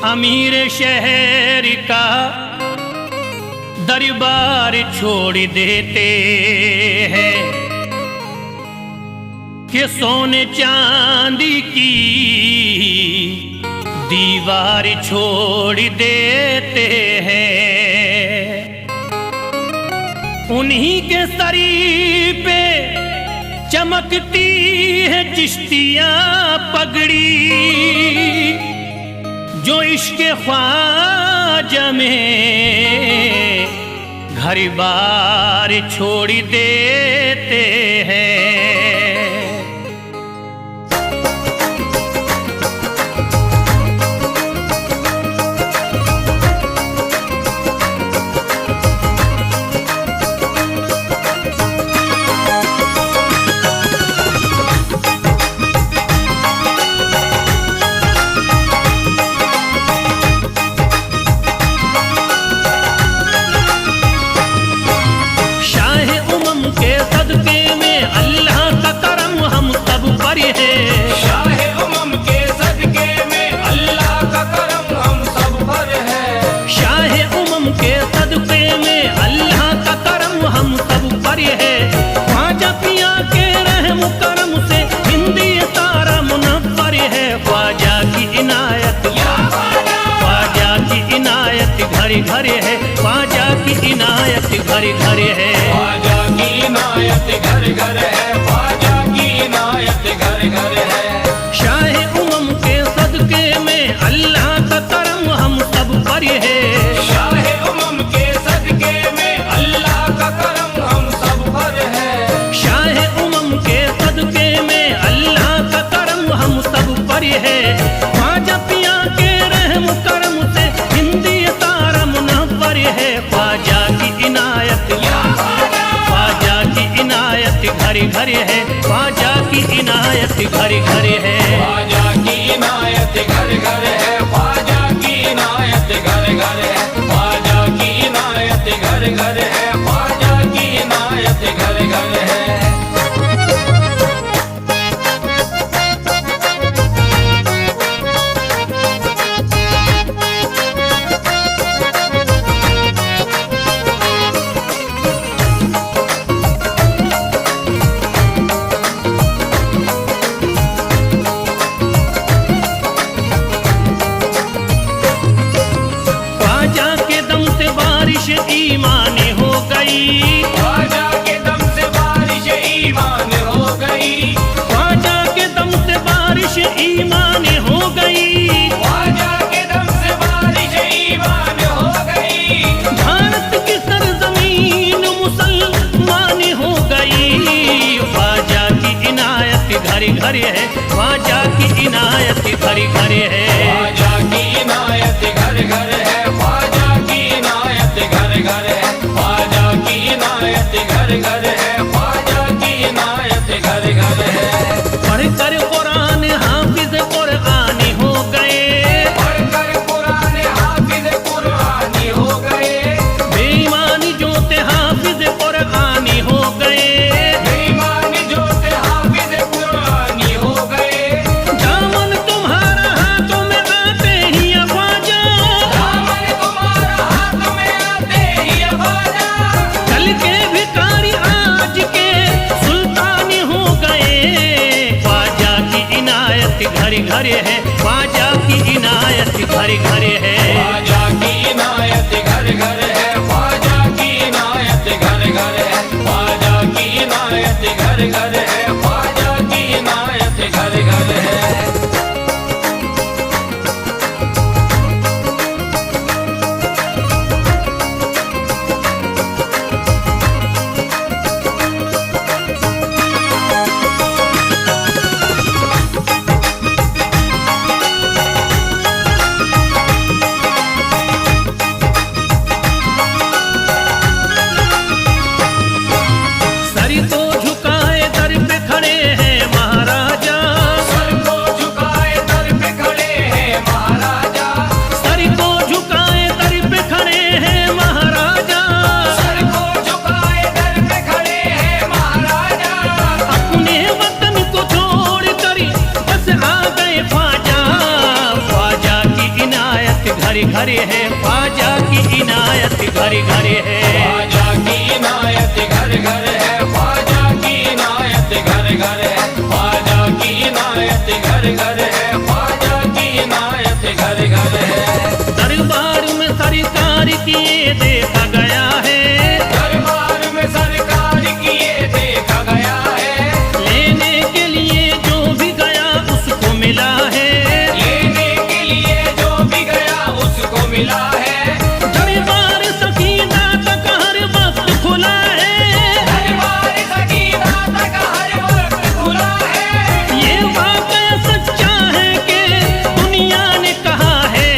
अमीर शहर का दरबार छोड़ देते हैं कि सोने चांदी की दीवार छोड़ देते हैं। उन्हीं के सरी पे चमकती है चिश्तियां पगड़ी, जो इश्क ख्वाजा में घर बार छोड़ देते हैं। घर घर है ख्वाजा की इनायत, घर घर है ख्वाजा की इनायत, घर घर है ख्वाजा की इनायत, घर घर है। शाह उमम के सदके में अल्लाह का करम हम सब पर है। शाह उमम के सदके में अल्लाह का करम हम सब पर है। शाह उमम के सदके में अल्लाह का करम हम सब पर है। ख्वाजा पिया के रहम करम से हिंदी तारा मुनव्वर है। ख्वाजा की इनायत, ख्वाजा की इनायत घर घर है। ख्वाजा की इनायत घर घर है। ख्वाजा की इनायत घर घर है। ख्वाजा की इनायत घर घर है। ख्वाजा की इनायत घर घर है। ख्वाजा की इनायत घर घर है। ईमान हो गई, ख्वाजा के दम से बारिश ईमान हो गई। ख्वाजा के दम से बारिश ईमान हो गई। ख्वाजा के दम से बारिश ईमान हो गई। भारत की सरजमीन मुसलमान हो गई। ख्वाजा की इनायत घर घर है। ख्वाजा की इनायत घर घर है। ख्वाजा की इनायत घर घर है। ख्वाजा की इनायत घर घर है। ख्वाजा की इनायत घर घर है। ख्वाजा की इनायत घर घर है। पढ़कर कुरान हाफिज कुरानी हो गए। पढ़कर कुरान हाफिज कुरानी हो गए। बेईमानी जो थे हाफिज कुरानी हो गए। बेईमानी जो थे हाफिज कुरानी हो गए। दामन तुम्हारा हाथों में आते ही ख्वाजा, दामन तुम्हारा हाथ में आते ही ख्वाजा। कल के भिखारी आज के सुल्तान हो गए। ख्वाजा की इनायत घर घर है। ख्वाजा की इनायत घर घर है। ख्वाजा की इनायत घर घर है। ख्वाजा की इनायत घर घर है। ख्वाजा की इनायत घर घर है। ख्वाजा की इनायत घर घर है। घर है, ख्वाजा की इनायत घर घर है। ख्वाजा की इनायत घर घर है, ख्वाजा की इनायत घर घर है, ख्वाजा की इनायत घर घर है, ख्वाजा की इनायत घर घर है। दरबार में सरकार किए देखा गया है, दरबार में सरकार किए देखा गया है, लेने के लिए जो भी गया उसको मिला है, लेने के लिए जो भी गया उसको मिला है। दरबार सकीना तक हर वक्त खुला है, दरबार सकीना तक हर वक्त खुला है। ये वाकया सच्चा है कि दुनिया ने कहा है,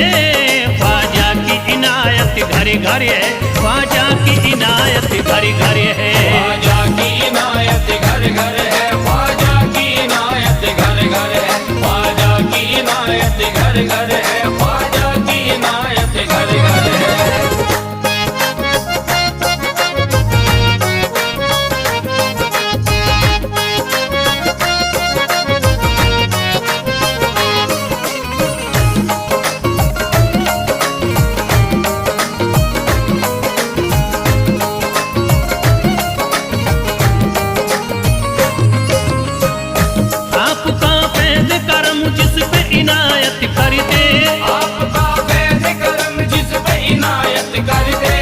ख्वाजा की इनायत घर घर है, ख्वाजा की इनायत घर घर है। ख्वाजा की इनायत घर घर है, ख्वाजा की इनायत घर घर है, ख्वाजा की इनायत घर घर है, ख्वाजा की इनायत घर घर है। आपका फैज़ करम जिस पे इनायत कर दे, आपका फैज़ करम जिस पे इनायत कर दे,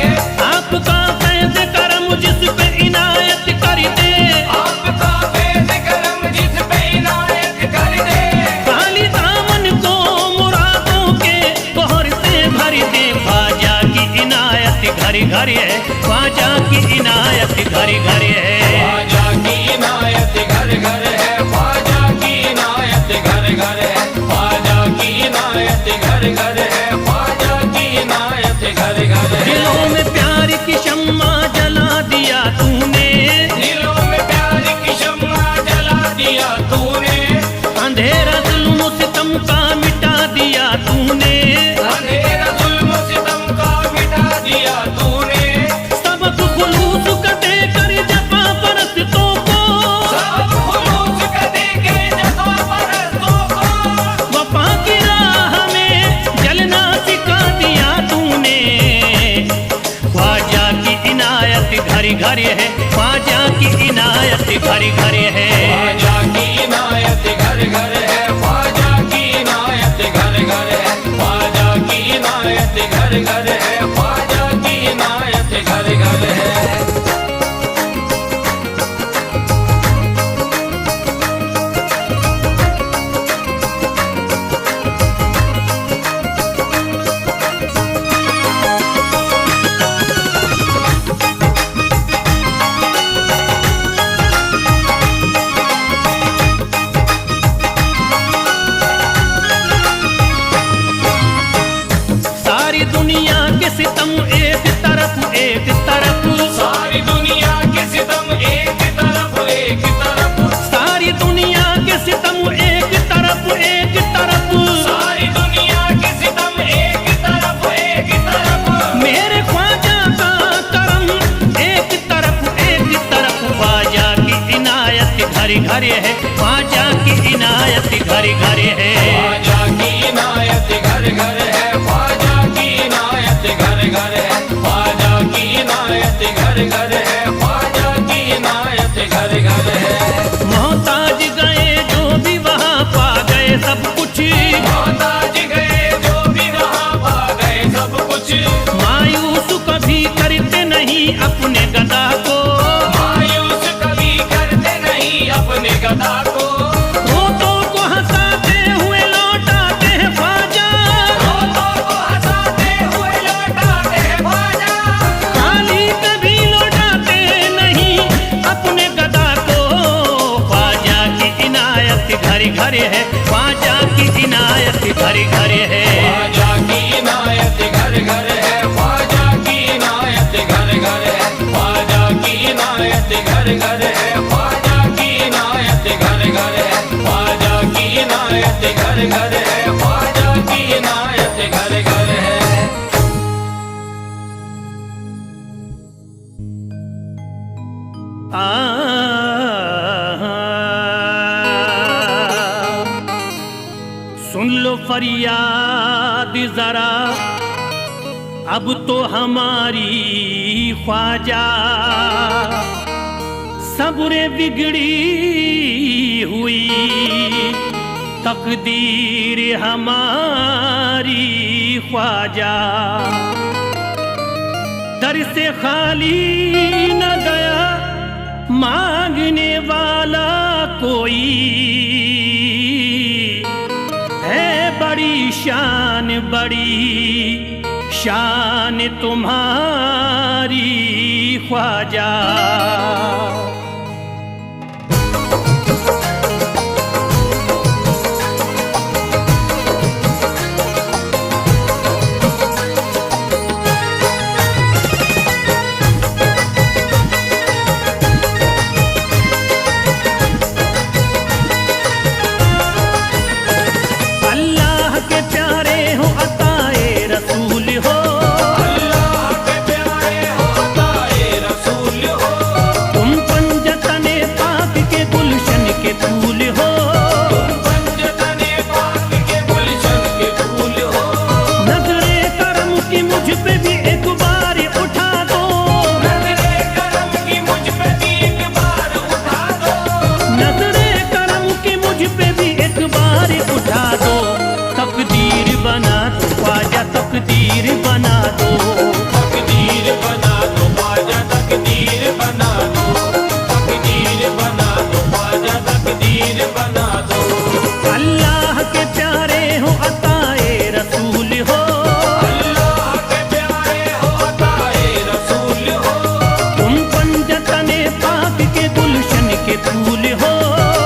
आपका फैज़ करम जिस पे इनायत कर दे, आपका फैज़ करम जिस पे इनायत कर दे। खाली दामन को मुरादों के बहर से भर दे, ख्वाजा की इनायत घर घर है, ख्वाजा की इनायत घर घर है। ख्वाजा की इनायत घर घर है, ख्वाजा की इनायत घर घर है, ख्वाजा की इनायत घर घर है, ख्वाजा की इनायत घर घर है। दिलों में प्यार की शम्मा जला दिया तूने, दिलों में प्यार की शम्मा जला दिया तूने, अंधेरा जुल्म सितम का मिटा दिया तूने, अंधेरा जुल्म सितम का मिटा दिया तूने, सबक खुलूस का देकर जफा परस्तों को, सब खुलूस का देके जफ़ा परस्तों को, वफा की राह में जलना सिखा दिया तूने। ख्वाजा की इनायत घर घर है, ख्वाजा की इनायत घर घर है। ख्वाजा की इनायत घर घर है, ख्वाजा की इनायत घर घर है, ख्वाजा की इनायत घर घर है, ख्वाजा की इनायत घर घर है। सारी दुनिया के सितम एक तरफ एक तरफ, सारी दुनिया के सितम एक तरफ एक तरफ, सारी दुनिया के सितम एक तरफ एक तरफ, सारी दुनिया के सितम एक तरफ एक तरफ। मेरे ख्वाजा का करम एक तरफ, ख्वाजा की इनायत घर घर है, ख्वाजा की इनायत घर घर है। ख्वाजा की इनायत घर घर है, ख्वाजा की इनायत घर घर है, ख्वाजा की इनायत घर घर है, ख्वाजा की इनायत घर घर है। मोहताज गए जो भी वहाँ पा गए सब कुछ, मोहताज गए जो भी वहाँ पा गए सब कुछ, मायूस कभी करते नहीं अपने गदा को, मायूस कभी करते नहीं अपने गदा को, रोतों को हंसाते हुए लौटाते हैं ख्वाजा, रोतों को हंसाते हुए लौटाते हैं ख्वाजा, खाली कभी लौटाते नहीं अपने गदा को। ख्वाजा की इनायत घर घर है, ख्वाजा की इनायत घर घर है। ख्वाजा की इनायत घर घर है, ख्वाजा की इनायत घर घर है, ख्वाजा की इनायत घर घर है, ख्वाजा की इनायत घर घर है, ख्वाजा की इनायत घर घर है, ख्वाजा की इनायत घर घर है। सुन लो फरियाद जरा अब तो हमारी ख्वाजा सब्र बिगड़ी हुई, तकदीर हमारी ख्वाजा। दर से खाली न गया मांगने वाला कोई, है बड़ी शान तुम्हारी ख्वाजा। तकदीर बना दो, तकदीर बना दो ख्वाजा, तकदीर बना दो, तकदीर बना दो ख्वाजा, तकदीर बना दो। अल्लाह के प्यारे हो अताए रसूल हो, अल्लाह के प्यारे हो अताए रसूल हो, तुम पंजतने पाक के गुलशन के फूल हो,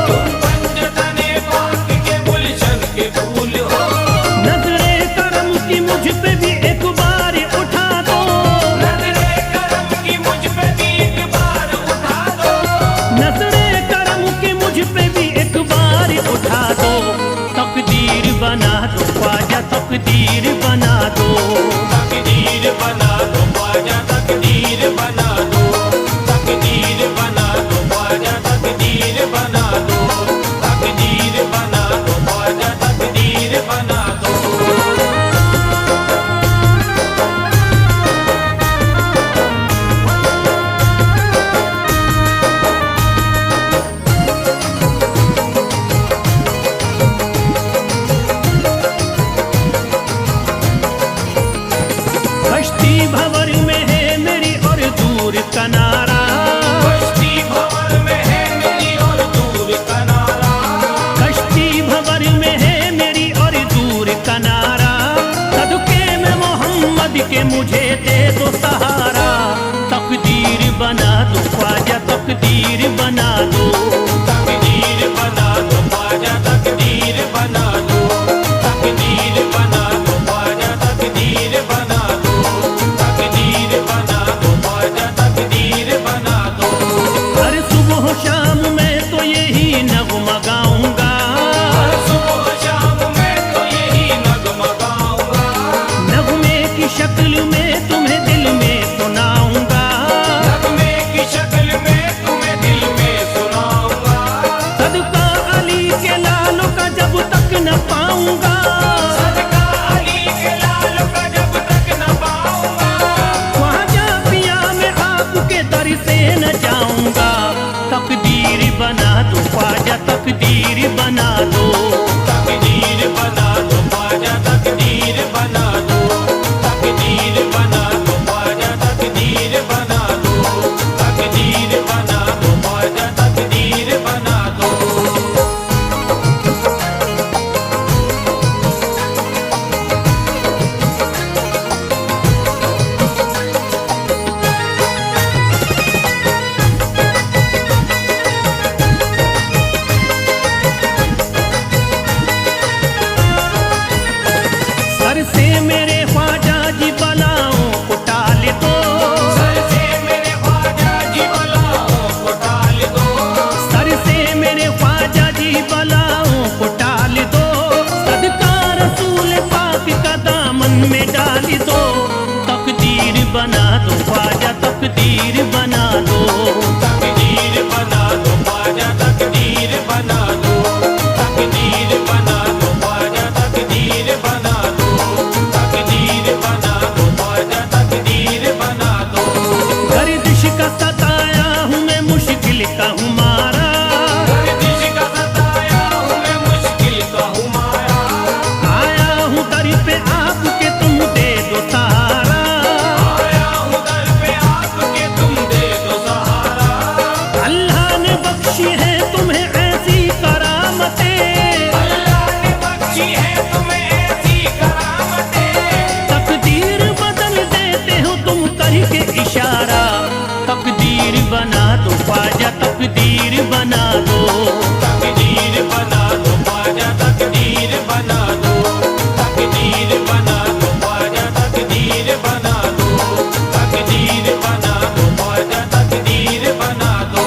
तुम पंजतने पाक के गुलशन के फूल हो। नजरे करम की मुझ पे भी एक बार उठा दो, नजरे करम की मुझ पे भी एक बार उठा दो, नजरे करम की मुझ पे भी एक बार उठा दो। तकदीर बना दो ख्वाजा, तकदीर बना दो, तकदीर बना दो ख्वाजा, तकदीर बना दो, तकदीर बना दो ख्वाजा, तकदीर बना दो, तकदीर बना दो ख्वाजा, तकदीर बना दो। कश्ती भंवर में है मेरी और दूर किनारा, कश्ती भंवर में है मेरी और दूर किनारा, कश्ती भंवर में है मेरी और दूर किनारा। सदके में मोहम्मद के मुझे दे दो सहारा, तकदीर बना दो ख्वाजा, तकदीर बना दो, तकदीर बना दो ख्वाजा, तकदीर बना दो, तकदीर बना दो ख्वाजा, तकदीर बना दो, तकदीर बना दो ख्वाजा, तकदीर बना दो। हर सुबह शाम मैं तो यही नगमा गाऊंगा, हर सुबह शाम मैं तो यही नगमा गाऊंगा, नगमे की शक्ल में तुम्हें दिल में सुनाऊंगा, नगमे की शक्ल में तुम्हें दिल में सुनाऊंगा। सदका अली के लालों का जब तक न पाऊंगा, सदका अली के लाल का जब तक न पाऊंगा, ख्वाजा पिया मैं आपके दर से न जाऊंगा। तकदीर बना दो ख्वाजा, तकदीर बना दो, तकदीर बना दो ख्वाजा, तकदीर बना दो, तकदीर बना दो ख्वाजा, तकदीर बना दो, तकदीर बना दो ख्वाजा, तकदीर बना दो। सर से मेरे ख्वाजा जी बलाओं को टाल दो, सर से मेरे ख्वाजा जी बलाओं को टाल दो, सर से मेरे ख्वाजा जी बलाओं को टाल दो। सदका रसूल पाक का दामन में डाल दो, तकदीर बना दो ख्वाजा, तकदीर बना दो, तकदीर बना दो ख्वाजा, तकदीर बना दो, तकदीर बना दो ख्वाजा, तकदीर बना दो, तकदीर बना दो ख्वाजा, तकदीर बना दो ख्वाजा, तकदीर बना दो। तकदीर बना दो ख्वाजा, तकदीर बना दो। तकदीर बना दो ख्वाजा, तकदीर बना दो। तकदीर बना दो ख्वाजा, तकदीर बना दो।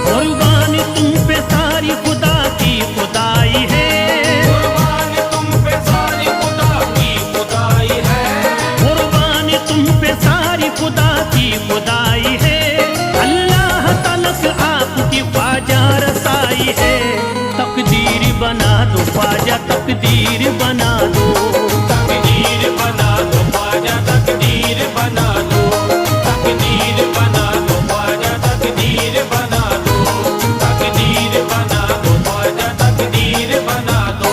कुर्बान तुम पे सारी खुदा की खुदाई है। कुर्बान तुम पे सारी खुदा की खुदाई है। कुर्बान तुम पे सारी खुदा की खुदाई है। अल्लाह तलक आपकी ख्वाजा रसाई है। तकदीर बना दो ख्वाजा, तकदीर बना दो। तकदीर बना दो ख्वाजा, तकदीर बना दो। तकदीर बना दो ख्वाजा, तकदीर बना दो। तकदीर बना दो ख्वाजा, तकदीर बना दो।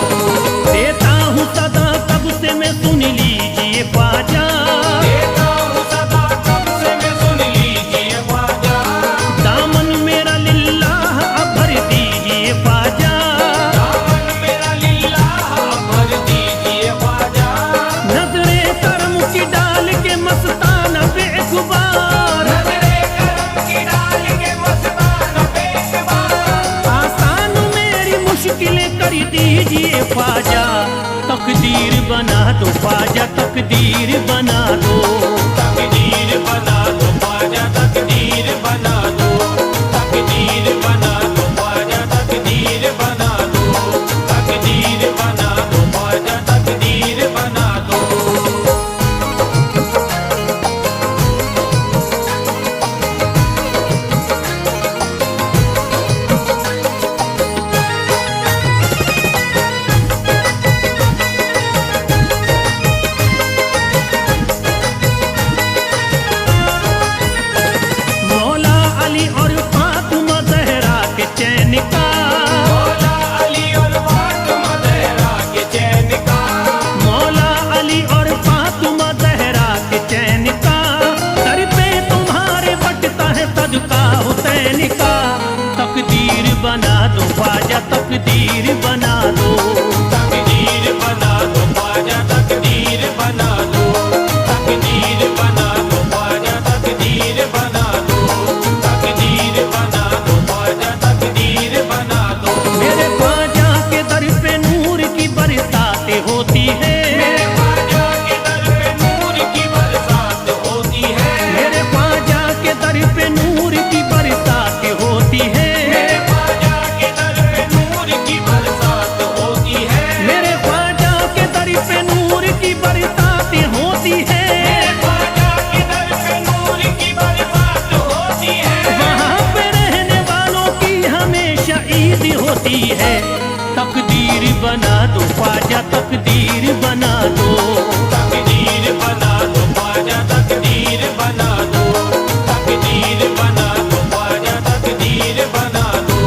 देता हूँ सदा तब से मैं सुन लीजिए ख्वाजा। देता हूँ सदा कब से मैं सुन लीजिए ख्वाजा। दामन मेरा लिल्लाह अब भर दीजिए ख्वाजा। दामन मेरा लिल्लाह भर दीजिए ख्वाजा। नजरे करम की डाल के मस्ताना बेगुबार। नजरे करम की डाल के मस्ताना बेगुबार। आसान मेरी मुश्किलें कर दीजिए ख्वाजा। तकदीर बना दो ख्वाजा, तकदीर बना दो। तकदीर बना दो ख्वाजा, तकदीर बना दो। तकदीर बना दो ख्वाजा, तकदीर बना दो। तकदीर बना दो ख्वाजा, तकदीर बना दो। मौला अली और फातिमा ज़हरा के चैन का। मौला अली और फातिमा ज़हरा के चैन का। मौला अली और फातिमा ज़हरा के चैन का। सर पे तुम्हारे बटता है सदका हुसैन का। तकदीर बना दो ख्वाजा, तकदीर बना दो। तकदीर बना दो ख्वाजा, तकदीर बना दो। तकदीर बना दो ख्वाजा, तकदीर बना दो। तकदीर बना दो ख्वाजा, तकदीर बना दो। मेरे ख्वाजा के दर पे नूर की बरसातें होती है। मेरे ख्वाजा के दर पे नूर की बरसात होती है। मेरे ख्वाजा के दर पे नूर की बरसातें होती है। मेरे ख्वाजा के दर पे नूर की बरसात होती है। मेरे ख्वाजा के दर पे नूर की बरसातें होती है। मेरे ख्वाजा के दर पे नूर की बरसात होती है। वहाँ पे रहने वालों की हमेशा ईद होती है। तकदीर बना दो ख्वाजा, तकदीर बना दो। तकदीर बना दो ख्वाजा, तकदीर बना दो। तकदीर बना दो ख्वाजा, तकदीर बना दो।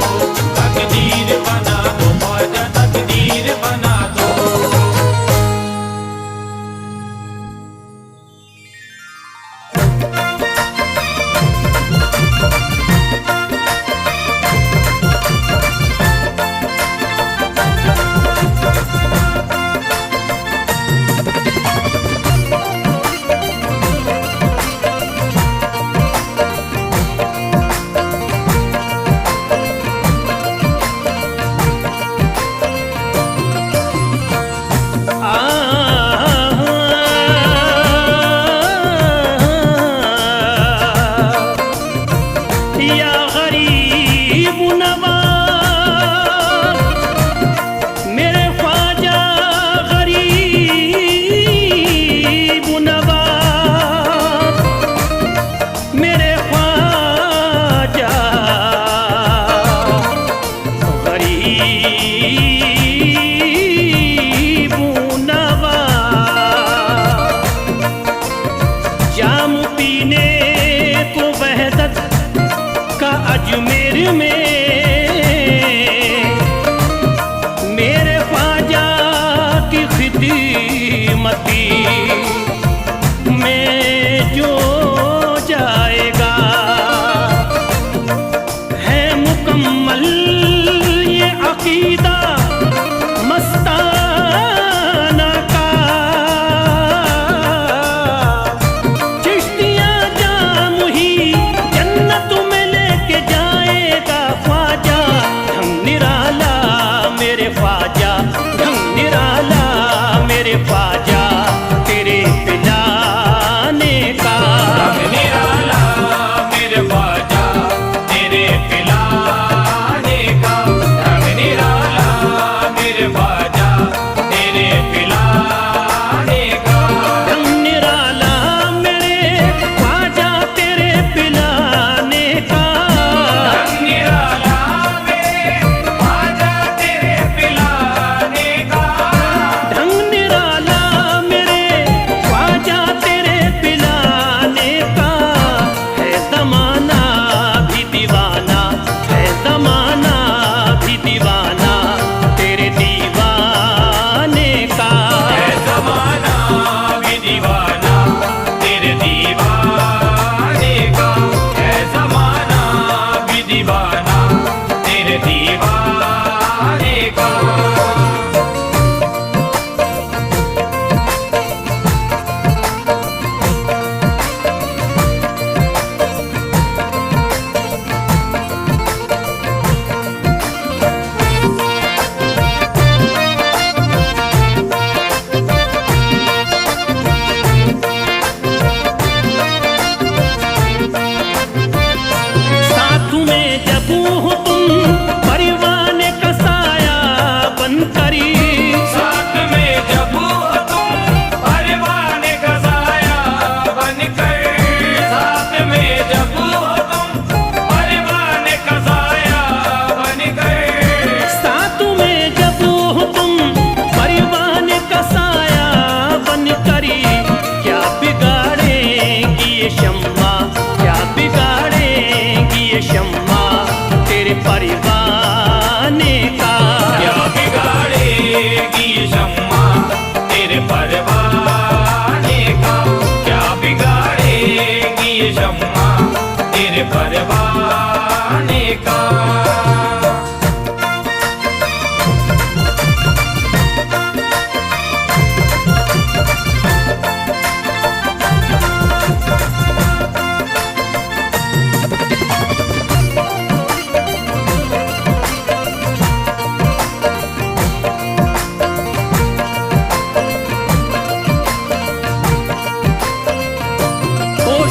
तकदीर बना दो ख्वाजा, तकदीर बना दो।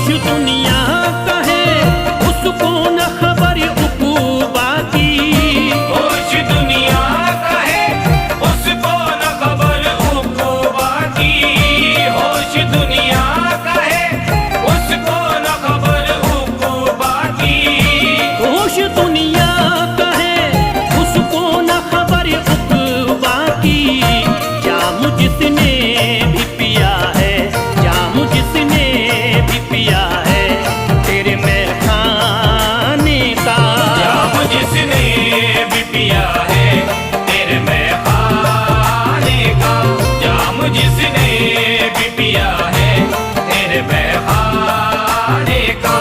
होश दुनिया का है उसको न खबर उकूबा की, होश दुनिया का है उसको न खबर उकूबा की, होश दुनिया का है उसको न खबर उकूबा की, होश दुनिया का है उसको न खबर उकूबा की। जाम जिसने भी पिया है, जाम जिसने भी पिया है तेरे मैं खाने का, जाम जिसने भी पिया है तेरे मैं खाने का, जाम जिसने भी पिया है तेरे मैं खाने का।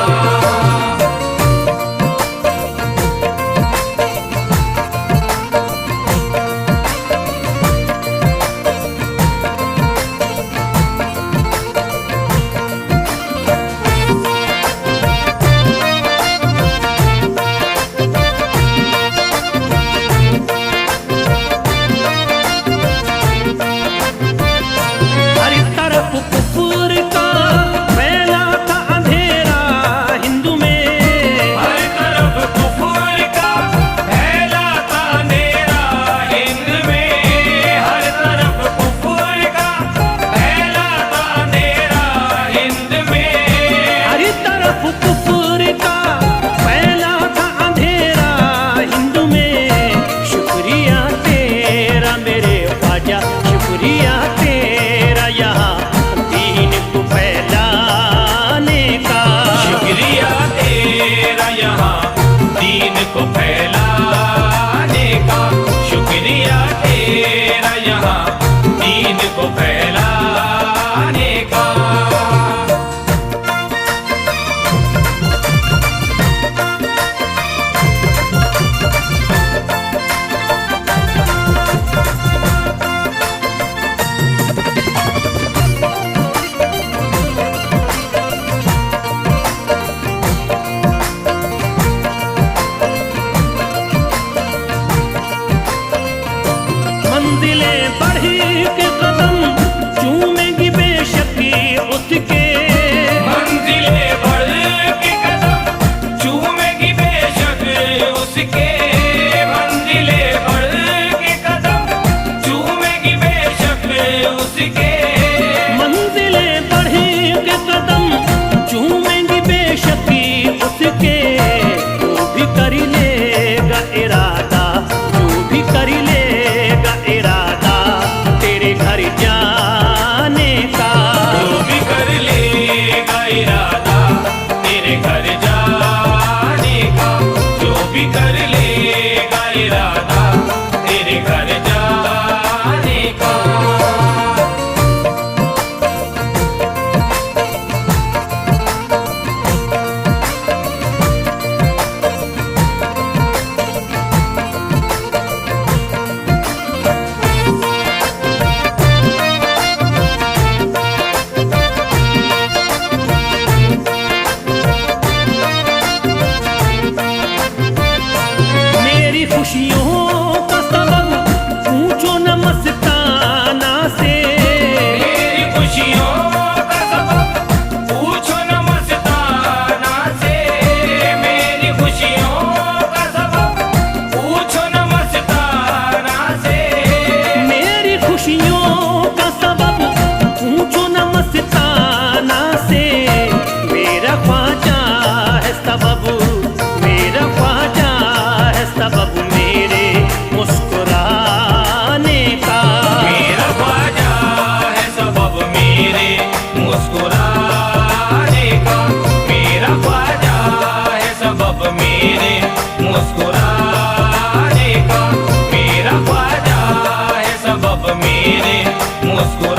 हर तरफ कुफर का फैला था अंधेरा हिंदू में, हर तरफ कुफर का फैला था अंधेरा हिंद में, हर तरफ कुफर का फैला था अंधेरा हिंद में, हर तरफ कुफर का फैला था अंधेरा हिंदू में। शुक्रिया तेरा मेरे ख्वाजा, शुक्रिया तेरा यहाँ दीन को फैलाने का, शुक्रिया तेरा यहाँ दीन को फैलाने का, शुक्रिया तेरा यहाँ दीन को फैलाने का। मंजिलें बढ़ी के कदम चूमेंगी बेशक उसके, मंजिलें बढ़ के कदम चूमेगी बेशक उसके, मंजिलें बढ़ के कदम चूमेगी बेशक उसके, मंजिलें बढ़ी के कदम चूमेंगी बेशक उसके। जो भी कर लेगा इरादा, जो भी कर लेगा इरादा तेरे घर जाने का, जो भी कर लेगा इरादा तेरे घर जाने का, जो भी कर लेगा इरादा तेरे घर जाने का। मेरी खुशियों का सबब पूछो न मस्ताना से, मेरी खुशियों का सबब पूछो न मस्ताना से, मेरी खुशियों का सबब पूछो न मस्ताना से, मेरी खुशियों का सबब पूछो न मस्ताना से। मेरा ख्वाजा है सबब, मेरा ख्वाजा है सबब मेरे मुस्कुराने का, मेरा ख्वाजा है सबब मेरे मुस्कुराने का, मेरा ख्वाजा है सबब मेरे मुस्कुराने का, मेरा ख्वाजा है सबब मेरे मुस्कुराने